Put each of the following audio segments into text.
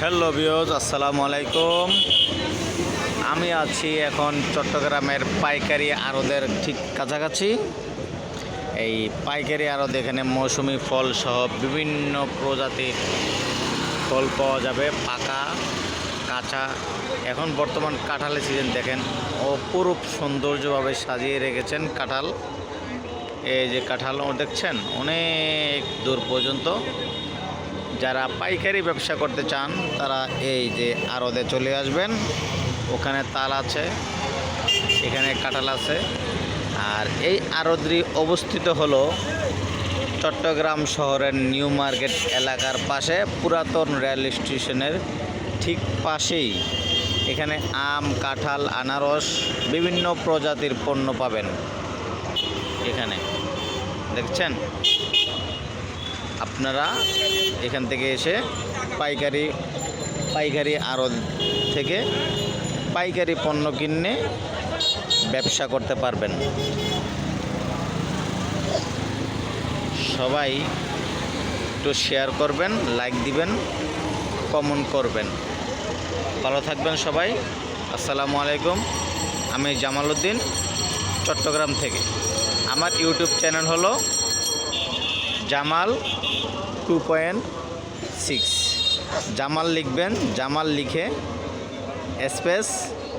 Hello viewers, আসসালামু আলাইকুম। আমি আছি এখন চট্টগ্রামের পাইকারি আড়তের ঠিক কাছাকাছি। এই পাইকারি আড়ত, এখানে মৌসুমি ফল সহ বিভিন্ন প্রজাতির ফল পাওয়া যাবে, পাকা কাঁচা। এখন বর্তমান কাঁঠালের সিজন, দেখেন অপরূপ সৌন্দর্যভাবে সাজিয়ে রেখেছেন কাঁঠাল। এই যে কাঁঠাল দেখছেন, অনেক দূর পর্যন্ত। যারা পাইকারি ব্যবসা করতে চান তারা এই যে আড়তে চলে আসবেন। ওখানে তাল আছে, এখানে কাঁঠাল আছে। আর এই আড়তটি অবস্থিত হলো চট্টগ্রাম শহরের নিউ মার্কেট এলাকার পাশে, পুরাতন রেল স্টেশনের ঠিক পাশেই। এখানে আম, কাঁঠাল, আনারস, বিভিন্ন প্রজাতির পণ্য পাবেন। এখানে দেখছেন, আপনারা এখান থেকে এসে পাইকারি আড়ত থেকে পাইকারি পণ্য কিনে ব্যবসা করতে পারবেন। সবাই একটু শেয়ার করবেন, লাইক দিবেন, কমেন্ট করবেন। ভালো থাকবেন সবাই। আসসালামু আলাইকুম। আমি জামাল উদ্দিন, চট্টগ্রাম থেকে। আমার ইউটিউব চ্যানেল হলো জামাল 2.6। জামাল লিখবেন, জামাল লিখে স্পেস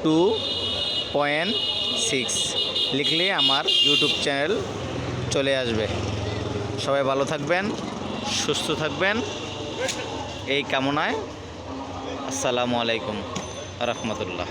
2.6 লিখলে আমার ইউটিউব চ্যানেল চলে আসবে। সবাই ভালো থাকবেন, সুস্থ থাকবেন, এই কামনায়। আসসালামু আলাইকুম রাহমাতুল্লাহ।